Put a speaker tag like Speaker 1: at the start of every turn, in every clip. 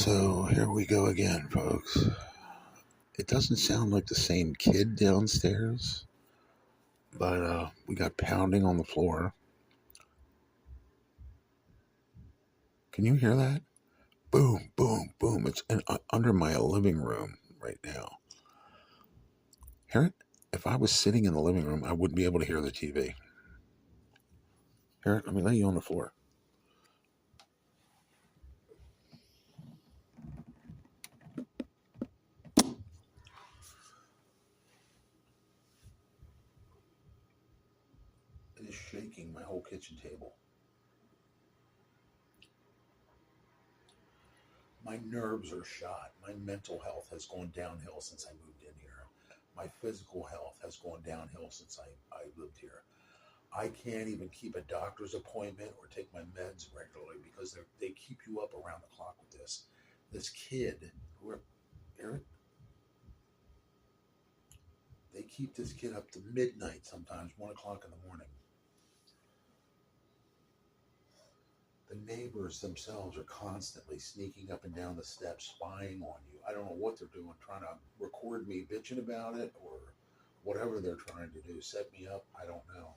Speaker 1: So here we go again, folks. It doesn't sound like the same kid downstairs, but we got pounding on the floor. Can you hear that? Boom, boom, boom. It's under my living room right now. Hear it? If I was sitting in the living room, I wouldn't be able to hear the TV. Hear it? Let me lay you on the floor. It is shaking my whole kitchen table. My nerves are shot. My mental health has gone downhill since I moved in here. My physical health has gone downhill since I lived here. I can't even keep a doctor's appointment or take my meds regularly because they keep you up around the clock with this. This kid, Eric, they keep this kid up to midnight sometimes, 1 o'clock in the morning. The neighbors themselves are constantly sneaking up and down the steps, spying on you. I don't know what they're doing, trying to record me bitching about it or whatever they're trying to do. Set me up, I don't know.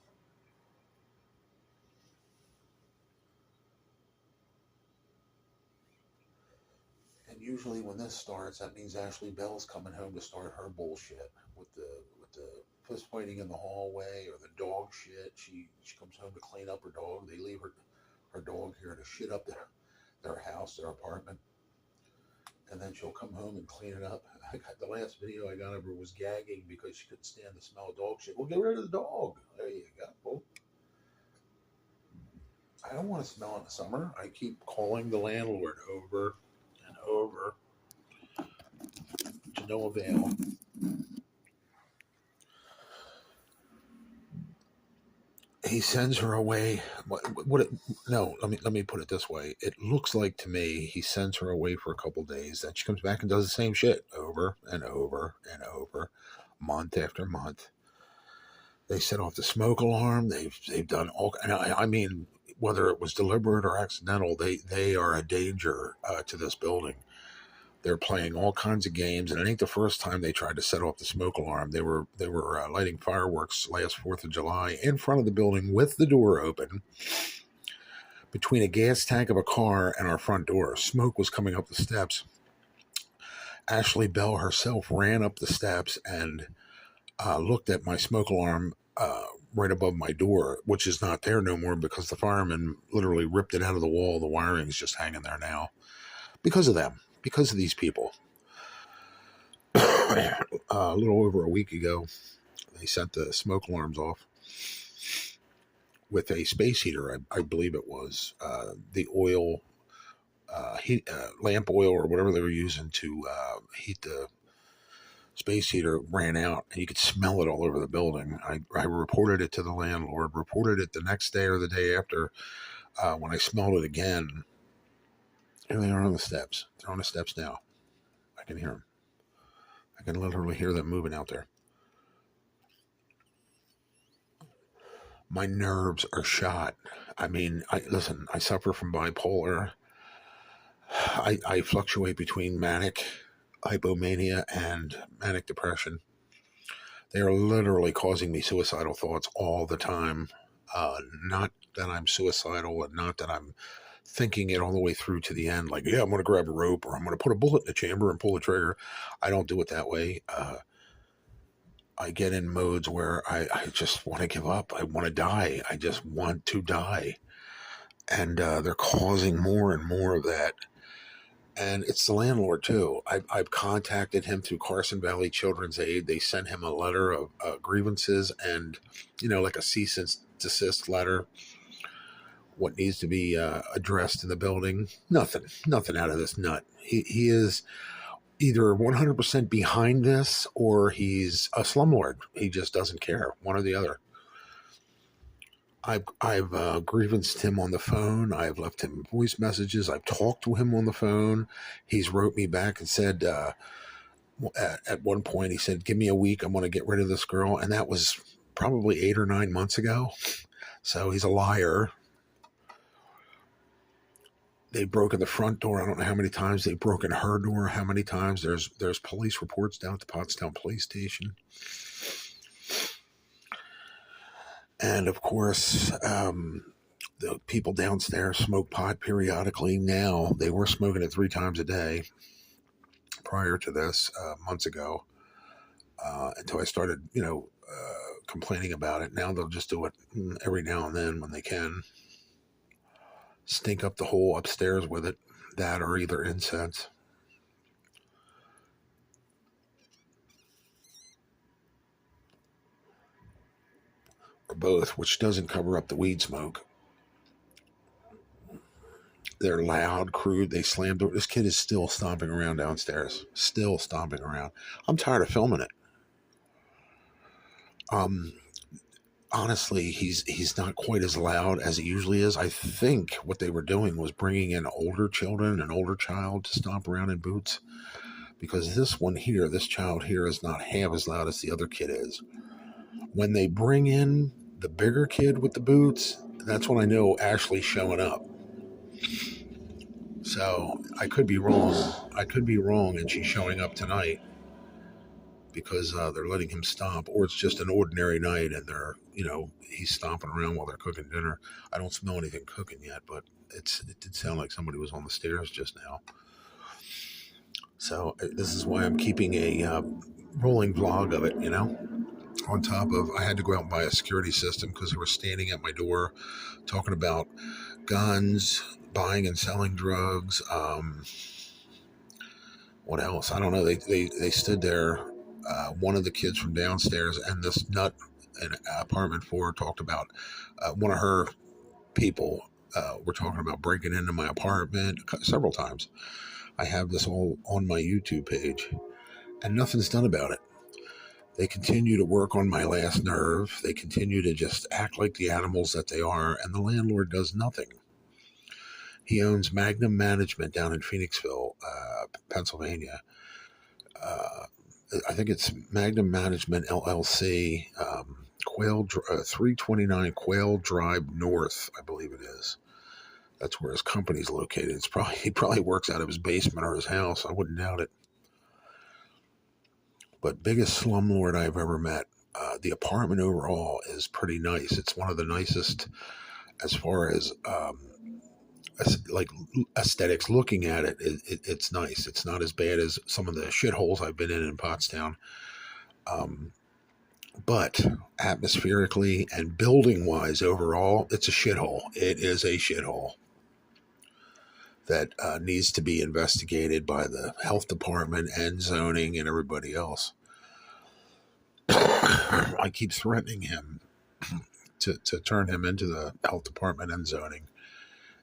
Speaker 1: And usually when this starts, that means Ashley Bell's coming home to start her bullshit with the fist fighting in the hallway or the dog shit. She comes home to clean up her dog. They leave her dog here to shit up their house, their apartment. And then she'll come home and clean it up. The last video I got of her was gagging because she couldn't stand the smell of dog shit. Well, get rid of the dog. There you go. I don't want to smell it in the summer. I keep calling the landlord over and over to no avail. He sends her away. No, let me put it this way. It looks like to me he sends her away for a couple days. Then she comes back and does the same shit over and over and over, month after month. They set off the smoke alarm. They've done all. And I mean, whether it was deliberate or accidental, they are a danger to this building. They're playing all kinds of games, and it ain't the first time they tried to set off the smoke alarm. They were lighting fireworks last 4th of July in front of the building with the door open between a gas tank of a car and our front door. Smoke was coming up the steps. Ashley Bell herself ran up the steps and looked at my smoke alarm right above my door, which is not there no more because the firemen literally ripped it out of the wall. The wiring's just hanging there now because of them. Because of these people. A little over a week ago, they sent the smoke alarms off with a space heater, I believe it was. The oil, lamp oil or whatever they were using to heat the space heater ran out, and you could smell it all over the building. I reported it to the landlord, reported it the next day or the day after. When I smelled it again, and they are on the steps. They're on the steps now. I can hear them. I can literally hear them moving out there. My nerves are shot. I mean, listen, I suffer from bipolar. I fluctuate between manic hypomania and manic depression. They are literally causing me suicidal thoughts all the time. Not that I'm suicidal and not that I'm thinking it all the way through to the end, like, yeah, I'm going to grab a rope or I'm going to put a bullet in the chamber and pull the trigger. I don't do it that way. I get in modes where I just want to give up. I want to die. I just want to die. And they're causing more and more of that. And it's the landlord, too. I've contacted him through Carson Valley Children's Aid. They sent him a letter of grievances and, like a cease and desist letter. What needs to be addressed in the building. Nothing out of this nut. He is either 100% behind this or he's a slumlord. He just doesn't care, one or the other. I've grievanced him on the phone. I've left him voice messages. I've talked to him on the phone. He's wrote me back and said, at one point, he said, give me a week. I'm going to get rid of this girl. And that was probably 8 or 9 months ago. So he's a liar. They've broken the front door. I don't know how many times they've broken her door. How many times? There's police reports down at the Pottstown Police Station, and of course, the people downstairs smoke pot periodically. Now they were smoking it 3 times a day prior to this, months ago, until I started, complaining about it. Now they'll just do it every now and then when they can. Stink up the whole upstairs with it. That or either incense. Or both, which doesn't cover up the weed smoke. They're loud, crude. They slam door. This kid is still stomping around downstairs. Still stomping around. I'm tired of filming it. Um, Honestly, he's not quite as loud as he usually is. I think what they were doing was bringing in older children, an older child to stomp around in boots, because this child here is not half as loud as the other kid is. When they bring in the bigger kid with the boots, that's when I know Ashley's showing up. So I could be wrong. And she's showing up tonight because they're letting him stomp, or it's just an ordinary night and he's stomping around while they're cooking dinner. I don't smell anything cooking yet, but it did sound like somebody was on the stairs just now. So this is why I'm keeping a rolling vlog of it, on top of, I had to go out and buy a security system because they were standing at my door talking about guns, buying and selling drugs. What else? I don't know. They stood there. One of the kids from downstairs and this nut in apartment 4 talked about one of her people were talking about breaking into my apartment several times. I have this all on my YouTube page, and nothing's done about it. They continue to work on my last nerve. They continue to just act like the animals that they are, and the landlord does nothing. He owns Magnum Management down in Phoenixville, Pennsylvania. I think it's Magnum Management LLC, 329 Quail Drive North, I believe it is. That's where his company's located. He probably works out of his basement or his house. I wouldn't doubt it. But biggest slumlord I've ever met. The apartment overall is pretty nice. It's one of the nicest as far as like aesthetics. Looking at it, it's nice. It's not as bad as some of the shitholes I've been in Pottstown. But atmospherically and building wise overall, it's a shithole. It is a shithole that needs to be investigated by the health department and zoning and everybody else. I keep threatening him to turn him into the health department and zoning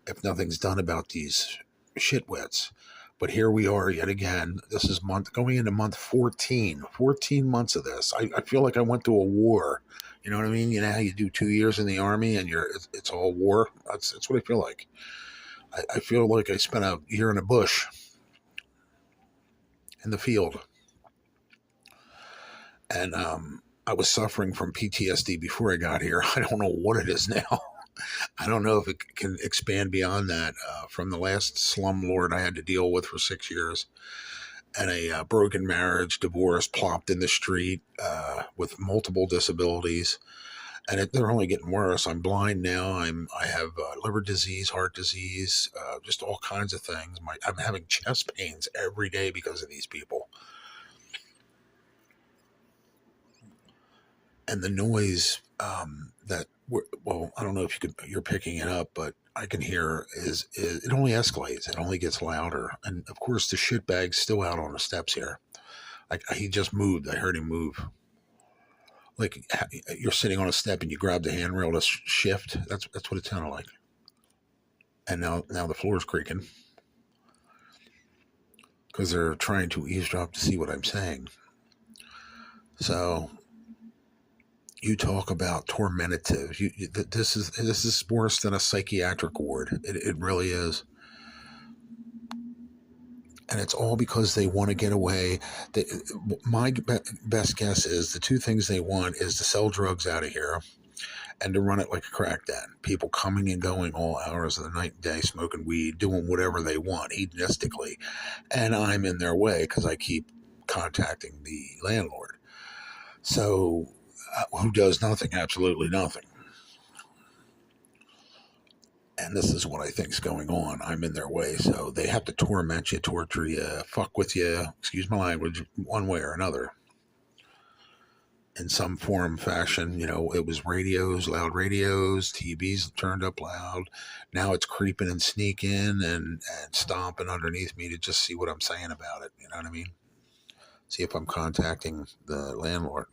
Speaker 1: if nothing's done about these shitwits. But here we are yet again. This is going into month 14. 14 months of this. I feel like I went to a war. You know what I mean? You know how you do 2 years in the army and it's all war? That's what I feel like. I feel like I spent a year in the bush, in the field. And I was suffering from PTSD before I got here. I don't know what it is now. I don't know if it can expand beyond that. From the last slumlord I had to deal with for 6 years, and a broken marriage, divorce, plopped in the street with multiple disabilities, and they're only getting worse. I'm blind now. I have liver disease, heart disease, just all kinds of things. I'm having chest pains every day because of these people. And the noise I don't know if you're picking it up, but I can hear is it only escalates. It only gets louder. And of course, the shitbag's still out on the steps here. He just moved. I heard him move. Like you're sitting on a step and you grab the handrail to shift. That's what it sounded like. And now the floor's creaking because they're trying to eavesdrop to see what I'm saying. So you talk about tormentative. This is worse than a psychiatric ward. It really is. And it's all because they want to get away. My best guess is the two things they want is to sell drugs out of here and to run it like a crack den. People coming and going all hours of the night and day, smoking weed, doing whatever they want hedonistically. And I'm in their way because I keep contacting the landlord. So, who does nothing? Absolutely nothing. And this is what I think is going on. I'm in their way, so they have to torment you, torture you, fuck with you, excuse my language, one way or another, in some form, fashion. It was radios, loud radios, TVs turned up loud. Now it's creeping and sneaking and stomping underneath me to just see what I'm saying about it. You know what I mean? See if I'm contacting the landlord.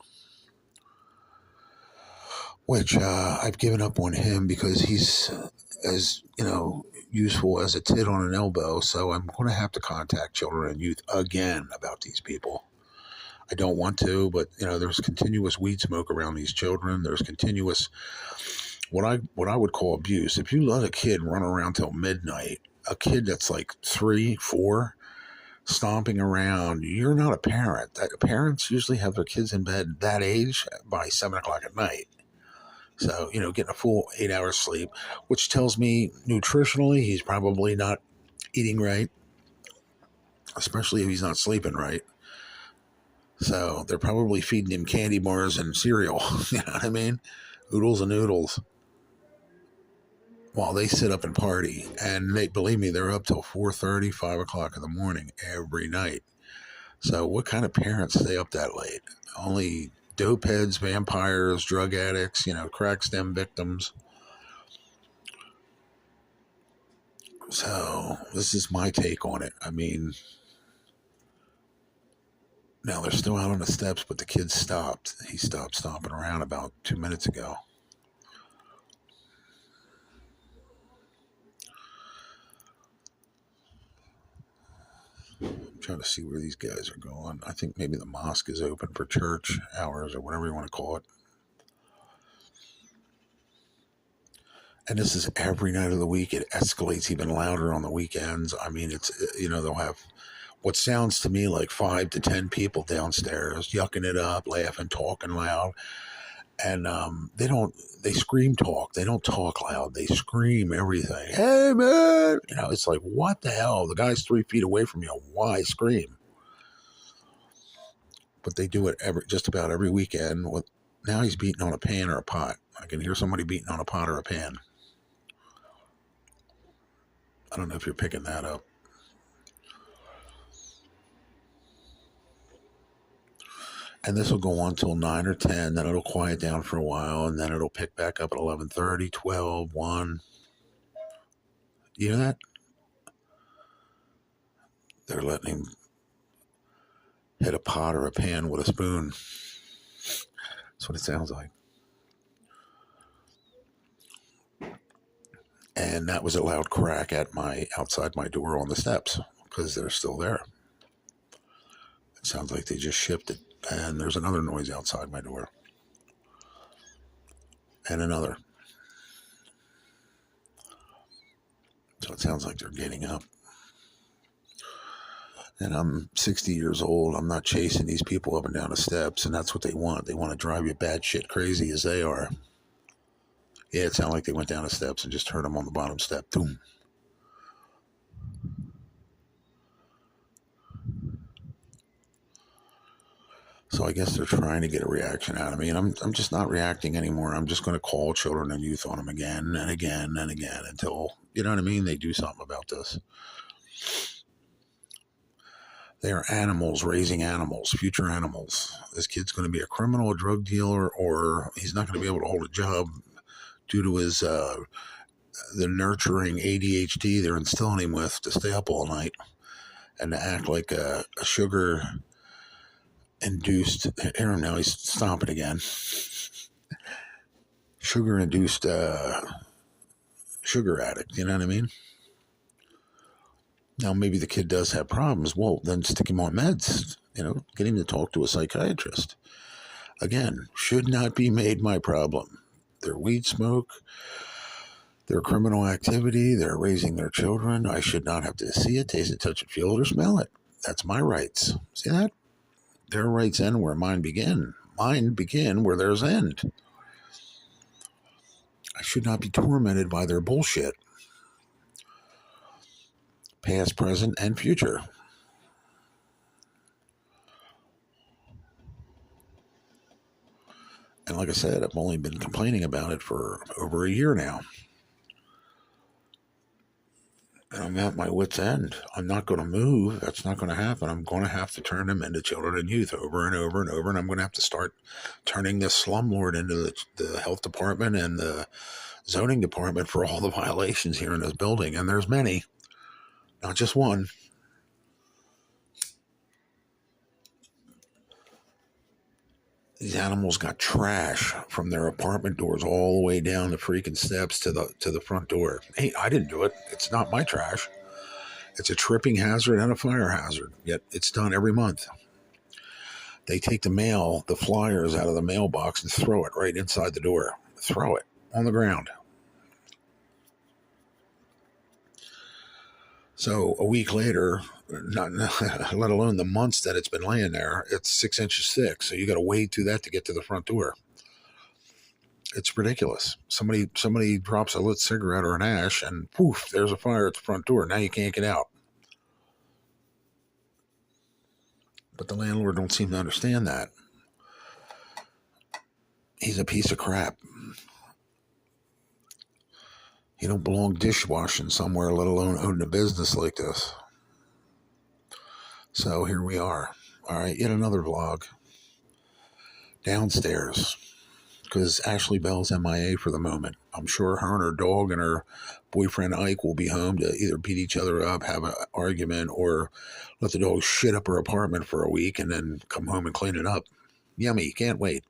Speaker 1: Which I've given up on him because he's as useful as a tit on an elbow. So I'm going to have to contact children and youth again about these people. I don't want to, but there's continuous weed smoke around these children. There's continuous what I would call abuse. If you let a kid run around till midnight, a kid that's like 3, 4, stomping around, you're not a parent. Parents usually have their kids in bed that age by 7 o'clock at night. So, getting a full 8 hours sleep, which tells me nutritionally he's probably not eating right, especially if he's not sleeping right. So they're probably feeding him candy bars and cereal. You know what I mean? Oodles and noodles. While they sit up and party. And believe me, they're up till 4:30, 5 o'clock in the morning every night. So what kind of parents stay up that late? Only dope heads, vampires, drug addicts, crack stem victims. So this is my take on it. I mean, now they're still out on the steps, but the kid stopped. He stopped stomping around about 2 minutes ago. I'm trying to see where these guys are going. I think maybe the mosque is open for church hours or whatever you want to call it. And this is every night of the week. It escalates even louder on the weekends. I mean, it's, they'll have what sounds to me like 5 to 10 people downstairs yucking it up, laughing, talking loud. And they scream talk. They don't talk loud. They scream everything. Hey, man. It's like, what the hell? The guy's 3 feet away from you. Why scream? But they do it just about every weekend. Now he's beating on a pan or a pot. I can hear somebody beating on a pot or a pan. I don't know if you're picking that up. And this will go on till 9 or 10. Then it'll quiet down for a while. And then it'll pick back up at 11:30, 12, 1. You hear that? They're letting him hit a pot or a pan with a spoon. That's what it sounds like. And that was a loud crack outside my door on the steps because they're still there. It sounds like they just shipped it. And there's another noise outside my door. And another. So it sounds like they're getting up. And I'm 60 years old. I'm not chasing these people up and down the steps. And that's what they want. They want to drive you batshit crazy as they are. Yeah, it sounded like they went down the steps and just heard them on the bottom step. Boom. So I guess they're trying to get a reaction out of me. And I'm just not reacting anymore. I'm just going to call children and youth on them again and again and again until, you know what I mean, they do something about this. They are animals raising animals, future animals. This kid's going to be a criminal, a drug dealer, or he's not going to be able to hold a job due to his the nurturing ADHD they're instilling him with to stay up all night and to act like a sugar-induced. Aaron, now he's stomping again. Sugar-induced sugar addict. You know what I mean? Now, maybe the kid does have problems. Well, then stick him on meds. Get him to talk to a psychiatrist. Again, should not be made my problem. Their weed smoke, their criminal activity, they're raising their children. I should not have to see it, taste it, touch it, feel it, or smell it. That's my rights. See that? Their rights end where mine begin. Mine begin where theirs end. should not be tormented by their bullshit, past, present, and future. And like I said, I've only been complaining about it for over a year now. And I'm at my wit's end. I'm not going to move. That's not going to happen. I'm going to have to turn them into children and youth over and over and over. And I'm going to have to start turning this slumlord into the health department and the zoning department for all the violations here in this building. And there's many, not just one. These animals got trash from their apartment doors all the way down the freaking steps to the front door. Hey, I didn't do it. It's not my trash. It's a tripping hazard and a fire hazard. Yet it's done every month. They take the flyers out of the mailbox and throw it right inside the door. Throw it on the ground. So a week later, not let alone the months that it's been laying there, it's 6 inches thick. So you got to wade through that to get to the front door. It's ridiculous. Somebody drops a lit cigarette or an ash, and poof, there's a fire at the front door. Now you can't get out. But the landlord don't seem to understand that. He's a piece of crap. He don't belong dishwashing somewhere, let alone owning a business like this. So here we are. All right, yet another vlog. Downstairs. Because Ashley Bell's MIA for the moment. I'm sure her and her dog and her boyfriend Ike will be home to either beat each other up, have an argument, or let the dog shit up her apartment for a week and then come home and clean it up. Yummy, can't wait.